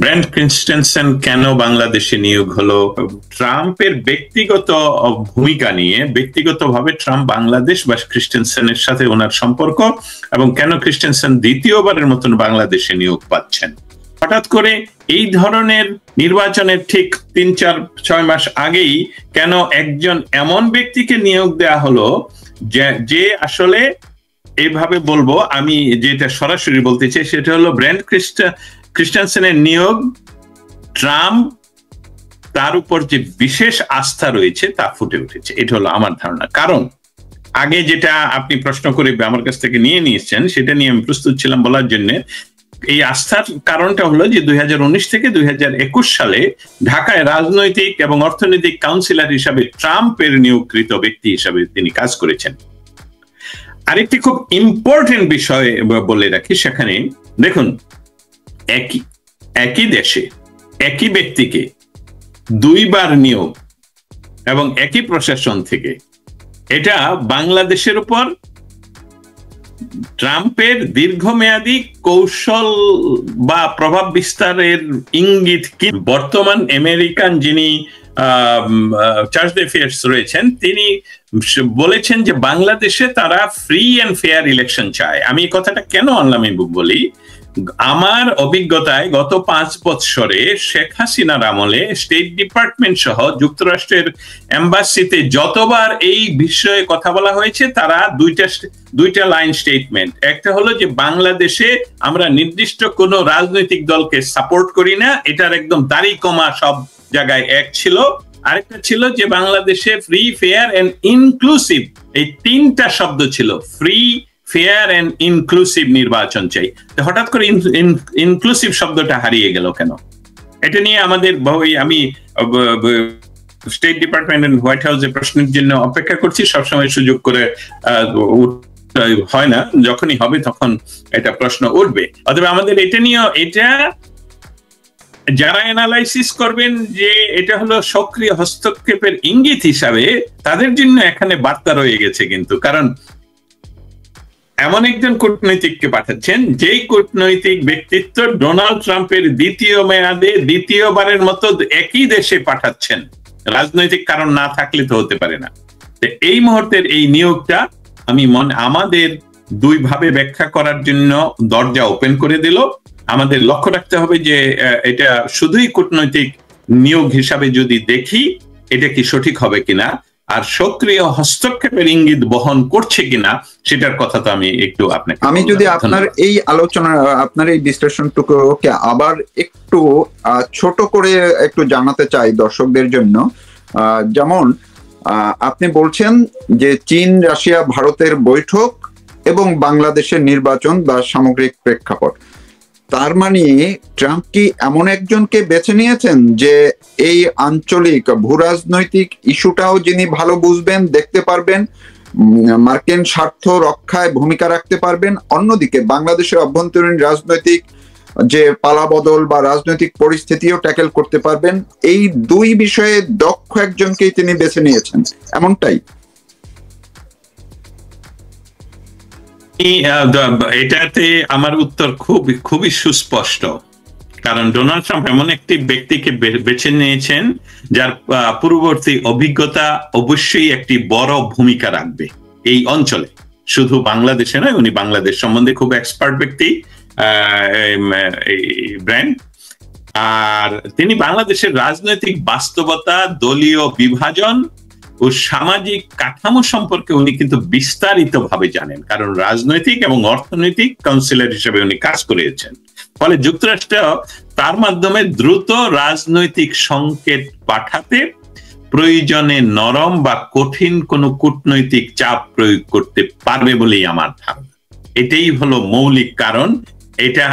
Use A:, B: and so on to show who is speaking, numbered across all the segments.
A: Brand Christensen কেন বাংলাদেশে নিয়োগ হলো, ট্রাম্পের ব্যক্তিগত ভূমিকা নিয়ে, ব্যক্তিগতভাবে ট্রাম্প বাংলাদেশ বা ক্রিস্টেনসেনের সাথে ওনার সম্পর্ক, এবং কেন ক্রিস্টেনসেন দ্বিতীয়বারের মতন বাংলাদেশে নিয়োগ পাচ্ছেন। হঠাৎ করে এই ধরনের নির্বাচনের ঠিক 3-4-6 মাস আগেই কেন একজন এমন ব্যক্তিকে নিয়োগ দেয়া হলো যে আসলে এইভাবে বলবো, আমি যেটা সরাসরি বলতে চাই সেটা হলো ব্র্যান্ড ক্রিস্টেনসেনের নিয়োগ ট্রাম্প তার উপর যে বিশেষ আস্থা রয়েছে তা ফুটে উঠেছে, এটা হলো আমার ধারণা। কারণ আগে যেটা আপনি প্রশ্ন করে আমার কাছ থেকে নিয়ে নিয়েছেন সেটা নিয়ে আমি প্রস্তুত ছিলাম বলার জন্য। এই আস্থার কারণটা হলো যে 2019 থেকে 2021 সালে ঢাকায় রাজনৈতিক এবং অর্থনৈতিক কাউন্সিলর হিসাবে ট্রাম্পের নিয়োগকৃত ব্যক্তি হিসাবে তিনি কাজ করেছেন। আরেকটি খুব ইম্পর্টেন্ট বিষয় বলে রাখি, সেখানে দেখুন একই দেশে একই ব্যক্তিকে দুইবার নিয়োগ এবং একই প্রশাসন থেকে, এটা বাংলাদেশের উপর ট্রাম্পের দীর্ঘমেয়াদী কৌশল বা প্রভাব বিস্তারের ইঙ্গিত কি? বর্তমান আমেরিকান যিনি চার্জ d'affaires রয়েছেন তিনি বলেছেন যে বাংলাদেশে তারা ফ্রি অ্যান্ড ফেয়ার ইলেকশন চায়। আমি এই কথাটা কেন আনলাম বলি, আমার অভিজ্ঞতায় গত 5 বছরে শেখ হাসিনার আমলে স্টেট ডিপার্টমেন্ট সহ যুক্তরাষ্ট্রের এম্বাসিতে যতবার এই বিষয়ে কথা বলা হয়েছে তারা দুইটা লাইন স্টেটমেন্ট। একটা হলো যে বাংলাদেশে আমরা নির্দিষ্ট কোনো রাজনৈতিক দলকে সাপোর্ট করি না, এটার একদম দাড়ি কমা সব জায়গায় এক ছিল। আরেকটা ছিল যে বাংলাদেশে ফ্রি ফেয়ার এন্ড ইনক্লুসিভ, এই 3টা শব্দ ছিল, ফ্রি ফেয়ার এন্ড ইনক্লুসিভ নির্বাচন চাই। হঠাৎ করে ইনক্লুসিভ শব্দটা হারিয়ে গেল কেন? এটা নিয়ে আমাদের আমি স্টেট ডিপার্টমেন্ট এন্ড হোয়াইট হাউসে প্রশ্নের জন্য অপেক্ষা করছি, সবসময় সুযোগ করে হয় না, যখনই হবে তখন এটা প্রশ্ন উঠবে। অথবা আমাদের এটা নিয়ে, এটা যারা অ্যানালাইসিস করবেন যে এটা হলো সক্রিয় হস্তক্ষেপের ইঙ্গিত হিসাবে, তাদের জন্য এখানে বার্তা রয়ে গেছে কিন্তু। কারণ এমন একজন কূটনৈতিককে পাঠাচ্ছেন যেই কূটনৈতিক ব্যক্তিত্ব ডোনাল্ড ট্রাম্পের দ্বিতীয় মেয়াদে দ্বিতীয়বারের মতো একই দেশে পাঠাচ্ছেন, রাজনৈতিক কারণ না থাকলে তো হতে পারে না। এই মুহূর্তের এই নিয়োগটা আমাদের দুইভাবে ব্যাখ্যা করার জন্য দরজা ওপেন করে দিল। আমাদের লক্ষ্য রাখতে হবে যে এটা শুধুই কূটনৈতিক নিয়োগ হিসাবে যদি দেখি এটা কি সঠিক হবে কিনা, আর সক্রিয় হস্তক্ষেপের ইঙ্গিত বহন করছে কিনা সেটার কথা তো আমি একটু আপনাকে,
B: আমি যদি আপনার এই আলোচনা, আপনার এই বিশ্লেষণটুকুকে আবার একটু ছোট করে একটু জানাতে চাই দর্শকদের জন্য। যেমন আপনি বলছেন যে চীন, রাশিয়া, ভারতের বৈঠক এবং বাংলাদেশের নির্বাচন বা সামগ্রিক প্রেক্ষাপট, তার মানে ট্রাম্প কি এমন একজনকে বেছে নিয়েছেন যে এই আঞ্চলিক ভূরাজনৈতিক ইস্যুটাও যিনি ভালো বুঝবেন, দেখতে পারবেন, মার্কিন স্বার্থ রক্ষায় ভূমিকা রাখতে পারবেন, অন্যদিকে বাংলাদেশের অভ্যন্তরীণ রাজনৈতিক যে পালাবদল বা রাজনৈতিক পরিস্থিতিও ট্যাকেল করতে পারবেন, এই দুই বিষয়ে দক্ষ একজনকেই তিনি বেছে নিয়েছেন, এমনটাই?
A: এটাতে আমার উত্তর খুবই সুস্পষ্ট। কারণ ডোনাল্ড ট্রাম্প এমন একটি ব্যক্তিকে বেছে নিয়েছেন যার পূর্ববর্তী অভিজ্ঞতা অবশ্যই একটি বড় ভূমিকা রাখবে এই অঞ্চলে, শুধু বাংলাদেশে নয়। উনি বাংলাদেশ সম্বন্ধে খুব এক্সপার্ট ব্যক্তি, ব্র্যান্ড। আর তিনি বাংলাদেশের রাজনৈতিক বাস্তবতা, দলীয় বিভাজন ও সামাজিক কাঠামো সম্পর্কে উনি কিন্তু বিস্তারিত ভাবে জানেন, কারণ রাজনৈতিক এবং অর্থনৈতিক কাউন্সিলর হিসেবে উনি কাজ করেছেন। ফলে যুক্তরাষ্ট্র তার মাধ্যমে দ্রুত রাজনৈতিক সংকেত পাঠাতে, প্রয়োজনে নরম বা কঠিন কোনো কূটনৈতিক চাপ প্রয়োগ করতে পারবে বলেই আমার ধারণা। এটাই হলো মৌলিক কারণ। এটা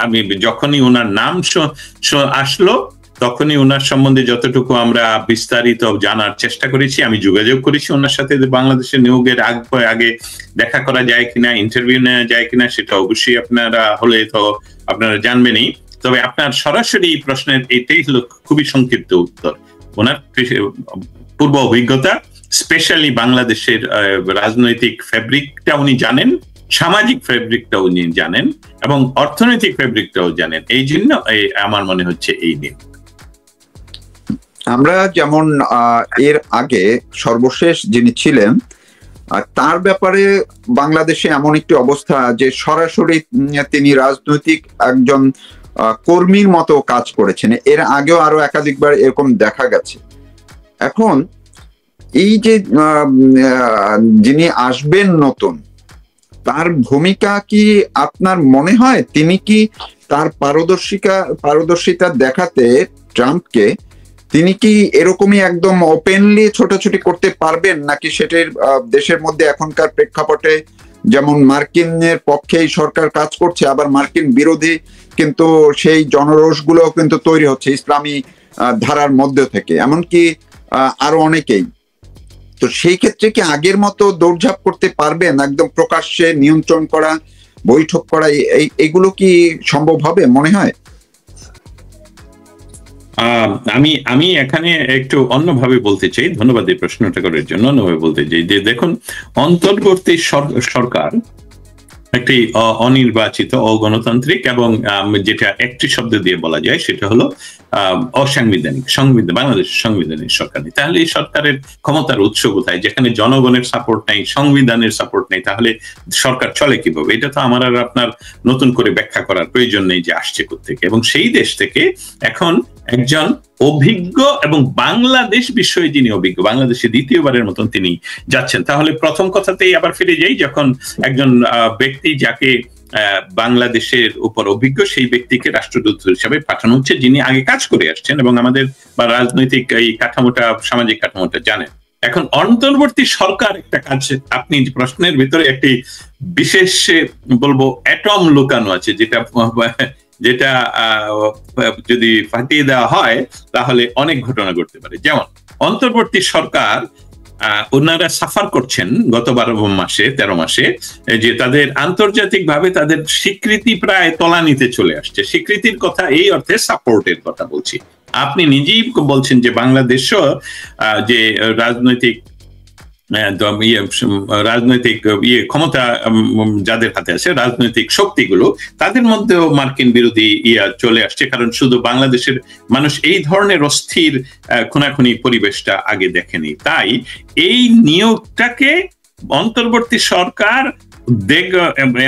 A: আমি যখনই ওনার নাম আসলো তখনই ওনার সম্বন্ধে যতটুকু আমরা বিস্তারিত জানার চেষ্টা করেছি, আমি যোগাযোগ করেছি ওনার সাথে। বাংলাদেশের নিয়োগের আগে দেখা করা যায় কিনা, ইন্টারভিউ নেওয়া যায় কিনা, সেটা অবশ্যই আপনারা হলে তো আপনারা জানবেনই। তবে আপনার সরাসরি প্রশ্নের এটাই হলো খুবই সংক্ষিপ্ত উত্তর। ওনার পূর্ব অভিজ্ঞতা, স্পেশালি বাংলাদেশের রাজনৈতিক ফ্যাব্রিকটা উনি জানেন, সামাজিক ফেব্রিকটাও উনি জানেন এবং অর্থনৈতিক ফেব্রিকটাও জানেন। এই জন্য আমার মনে হচ্ছে এই নিয়ে
B: আমরা যেমন এর আগে সর্বশেষ যিনি ছিলেন তার ব্যাপারে বাংলাদেশে এমন একটি অবস্থা যে সরাসরি তিনি রাজনৈতিক একজন কর্মীর মতো কাজ করেছেন, এর আগেও আরো একাধিকবার এরকম দেখা গেছে। এখন এই যে যিনি আসবেন নতুন, তার ভূমিকা কি আপনার মনে হয় তিনি কি তার পারদর্শিতা দেখাতে ট্রাম্পকে তিনি কি এরকমই একদম ওপেনলি ছোটাছুটি করতে পারবেন, নাকি সেটার দেশের মধ্যে এখনকার প্রেক্ষাপটে যেমন মার্কিনের পক্ষেই সরকার কাজ করছে, আবার মার্কিন বিরোধী কিন্তু সেই জনরোষগুলো কিন্তু তৈরি হচ্ছে ইসলামী ধারার মধ্য থেকে, এমনকি আরো অনেকেই। তো সেই ক্ষেত্রে কি আগের মতো দৌড়ঝাঁপ করতে পারবেন, একদম প্রকাশ্যে নিয়ন্ত্রণ করা, বৈঠক করা, এইগুলো কি সম্ভব হবে মনে হয়?
A: আমি এখানে একটু অন্যভাবে বলতে চাই, ধন্যবাদ এই প্রশ্নটা করার জন্য। অন্যভাবে বলতে চাই যে দেখুন, অন্তর্বর্তী সরকার একটি অনির্বাচিত, অগণতান্ত্রিক এবং যেটা একটি শব্দ দিয়ে বলা যায় সেটা হলো অসাংবিধানিক, বাংলাদেশের সাংবিধানিক সরকার নেই। তাহলে এই সরকারের ক্ষমতার উৎস কোথায়? যেখানে জনগণের সাপোর্ট নেই, সংবিধানের সাপোর্ট নেই, তাহলে সরকার চলে কিভাবে? এটা তো আমার আর আপনার নতুন করে ব্যাখ্যা করার প্রয়োজন নেই যে আসছে কোত্থেকে। এবং সেই দেশ থেকে এখন একজন অভিজ্ঞ এবং বাংলাদেশ বিষয়ে যিনি অভিজ্ঞ, বাংলাদেশে দ্বিতীয়বারের মতন তিনি যাচ্ছেন। তাহলে প্রথম কথাতেই আবার ফিরে যাই, যখন একজন ব্যক্তি যাকে বাংলাদেশের উপর অভিজ্ঞ, সেই ব্যক্তিকে রাষ্ট্রদূত হিসাবে পাঠানো হচ্ছে যিনি আগে কাজ করে আসছেন এবং আমাদের বা রাজনৈতিক এই কাঠামোটা, সামাজিক কাঠামোটা জানেন। এখন অন্তর্বর্তী সরকার একটা কাজ, আপনি প্রশ্নের ভিতরে একটি বিশেষ বলবো অ্যাটম লুকানো আছে, যেটা যদি ফাটিয়ে দেওয়া হয় তাহলে অনেক ঘটনা ঘটতে পারে। যেমন অন্তর্বর্তী সরকার ওনারা সাফার করছেন গত 13 মাসে যে তাদের আন্তর্জাতিক ভাবে তাদের স্বীকৃতি প্রায় তলানিতে চলে আসছে। স্বীকৃতির কথা এই অর্থে সাপোর্টের কথা বলছি। আপনি নিজেই বলছেন যে বাংলাদেশও যে রাজনৈতিক ক্ষমতা যাদের হাতে আছে, রাজনৈতিক শক্তিগুলো, তাদের মধ্যেও মার্কিন বিরোধী চলে আসছে। কারণ শুধু বাংলাদেশের মানুষ এই ধরনের অস্থির খুনাখুনি পরিবেশটা আগে দেখেনি। তাই এই নিয়োগটাকে অন্তর্বর্তী সরকার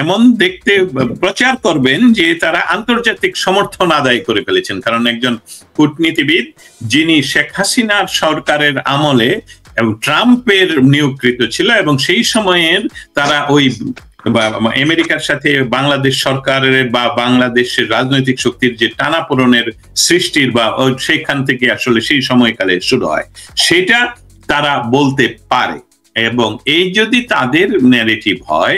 A: এমন দেখতে প্রচার করবেন যে তারা আন্তর্জাতিক সমর্থন আদায় করে ফেলেছেন। কারণ একজন কূটনীতিবিদ যিনি শেখ হাসিনার সরকারের আমলে এবং ট্রাম্পের নিয়োগকৃত ছিল, এবং সেই সময়ের তারা ওই আমেরিকার সাথে বাংলাদেশ সরকারের বা বাংলাদেশের রাজনৈতিক শক্তির যে টানাপোড়েনের সৃষ্টির বা সেইখান থেকে আসলে সেই সময়কালে শুরু হয়, সেটা তারা বলতে পারে। এবং এই যদি তাদের ন্যারেটিভ হয়,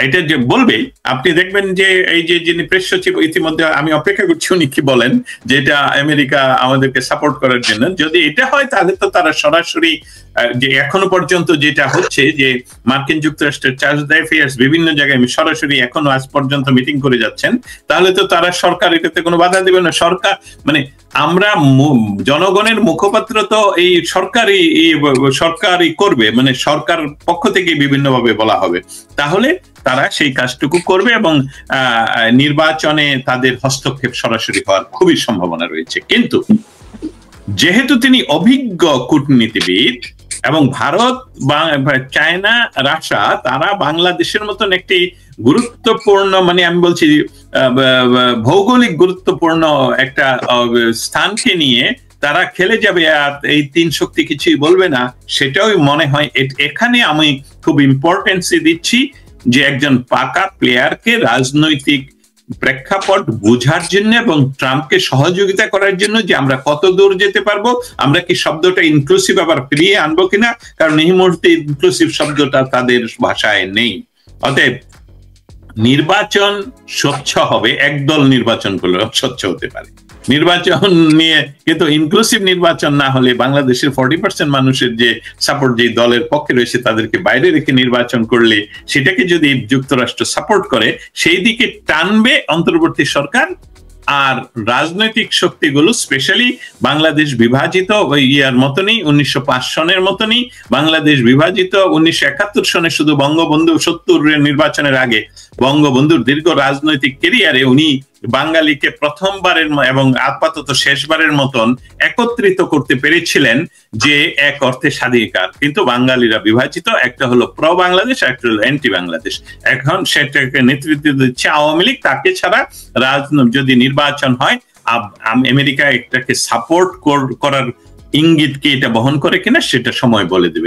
A: এটা যে বলবে, আপনি দেখবেন যে এই যে যিনি প্রেস সচিব, ইতিমধ্যে আমি অপেক্ষা করছি উনি কি বলেন, যেটা আমেরিকা আমাদেরকে সাপোর্ট করার জন্য। যদি এটা হয় তাহলে তো তারা সরাসরি যে এখনো পর্যন্ত যেটা হচ্ছে যে মার্কিন যুক্তরাষ্ট্রের চার্জ দ্য অ্যাফেয়ার্স বিভিন্ন জায়গায় সরাসরি এখনো আজ পর্যন্ত মিটিং করে যাচ্ছেন, তাহলে তো তারা সরকার এটাতে কোনো বাধা দেবে না। সরকার মানে আমরা জনগণের মুখপাত্র তো এই সরকারই করবে, মানে সরকার পক্ষ থেকে বিভিন্ন ভাবে বলা হবে, তাহলে তারা সেই কাজটুকু করবে এবং নির্বাচনে তাদের হস্তক্ষেপ সরাসরি হওয়ার খুবই সম্ভাবনা রয়েছে। কিন্তু যেহেতু তিনি অভিজ্ঞ কূটনীতিবিদ এবং ভারত, চায়না, রাশিয়া তারা বাংলাদেশের মতন একটি গুরুত্বপূর্ণ, মানে আমি বলছি ভৌগোলিক গুরুত্বপূর্ণ একটা স্থানকে নিয়ে তারা খেলে যাবে আর এই তিন শক্তি কিছুই বলবে না, সেটাও মনে হয়। এখানে আমি খুব ইম্পর্টেন্সি দিচ্ছি যে একজন পাকা প্লেয়ারকে রাজনৈতিক প্রেক্ষাপট বোঝার জন্য এবং ট্রাম্পকে সহযোগিতা করার জন্য যে আমরা কত দূর যেতে পারবো, আমরা কি শব্দটা ইনক্লুসিভ আবার ফিরিয়ে আনবো কিনা, কারণ এই মুহূর্তে ইনক্লুসিভ শব্দটা তাদের ভাষায় নেই। অতএব নির্বাচন স্বচ্ছ হবে, একদল নির্বাচন করলে স্বচ্ছ হতে পারে নির্বাচন নিয়ে, কিন্তু ইনক্লুসিভ নির্বাচন না হলে বাংলাদেশের 40% মানুষের যে সাপোর্ট যে দলের পক্ষে রয়েছে তাদেরকে বাইরে রেখে নির্বাচন করলে, সেটাকে যদি যুক্তরাষ্ট্র সাপোর্ট করে সেই দিকে টানবে অন্তর্বর্তী সরকার, আর রাজনৈতিক শক্তিগুলো স্পেশালি বাংলাদেশ বিভাজিত ইয়ার মতনই 1905 সনের মতনই বাংলাদেশ বিভাজিত 1971 সনে শুধু বঙ্গবন্ধু 70 নির্বাচনের আগে বঙ্গবন্ধুর দীর্ঘ রাজনৈতিক ক্যারিয়ারে উনি বাঙালিকে প্রথমবারের এবং আপাতত শেষবারের মতন একত্রিত করতে পেরেছিলেন যে এক অর্থে স্বাধিকার, কিন্তু বাঙালিরা বিভাজিত, একটা হলো প্রো বাংলাদেশ, একটা হলো অ্যান্টি বাংলাদেশ। এখন সেটাকে নেতৃত্ব দিচ্ছে আওয়ামী লীগ। তাকে ছাড়া যদি নির্বাচন হয় আমেরিকা এটাকে সাপোর্ট করার ইঙ্গিত কি এটা বহন করে কিনা সেটা সময় বলে দেবে।